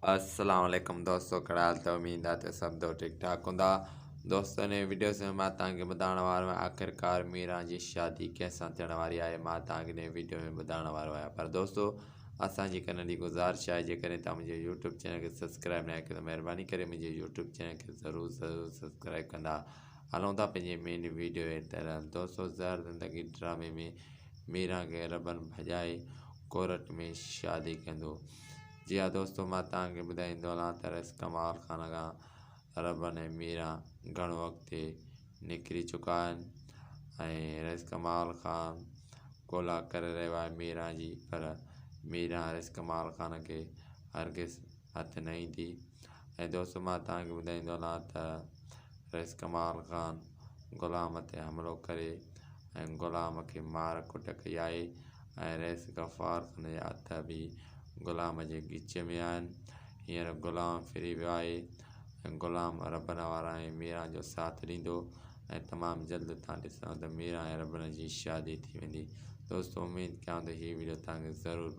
अस्सलाम वालेकुम दोस्तों, कहिड़ा हाल अथव? उम्मीद आहे त सभु ठीक ठाक हूंदा। दोस्तों, इन वीडियो में मां तव्हांखे ॿुधाइण वारो आहियां आख़िरकार मीरा जी शादी कंहिंसां थियण वारी आहे। मां तव्हांखे इन वीडियो में ॿुधाइण वारो आहियां। पर दोस्तों, असांजी हिकु नंढी गुज़ारिश आहे, जेकॾहिं तव्हां मुंहिंजे यूट्यूब चैनल खे सब्सक्राइब न कयो त महिरबानी करे मुंहिंजे यूट्यूब चैनल खे ज़रूरु सब्सक्राइब कंदा। हलूं था पंहिंजे मेन वीडियो जे तरफ़। दोस्तों, ज़हर ज़िंदगी ड्रामे में मीरा खे रबन भॼाए कोर्ट में शादी कंदो। जी हाँ दोस्तों, मां तव्हांखे ॿुधाईंदो हलां त रस कमाल खान खां रबन ऐं मीरा घणो अॻिते निकिरी चुका आहिनि ऐं रस कमाल खान ॻोल्हा करे रहियो आहे मीरा जी, पर मीरा रस कमाल खान खे हरगिज़ हथु न ईंदी। ऐं दोस्तों, मां तव्हांखे ॿुधाईंदो हलां त रस कमाल खान ग़ुलाम ते हमिलो करे ऐं ग़ुलाम खे मार कुट कई आहे ऐं रईस गफ़ार खान जा हथ बि ग़ुलाम जे गिच में आहिनि। हींअर ग़ुलाम फिरी वियो आहे ऐं ग़ुलाम रबन वारा ऐं मीरा जो साथ ॾींदो ऐं तमामु जल्द तव्हां ॾिसंदव त मीरा ऐं रबन जी शादी थी वेंदी। दोस्तों, उमेदु कयां थो हीअ वीडियो तव्हांखे ज़रूरु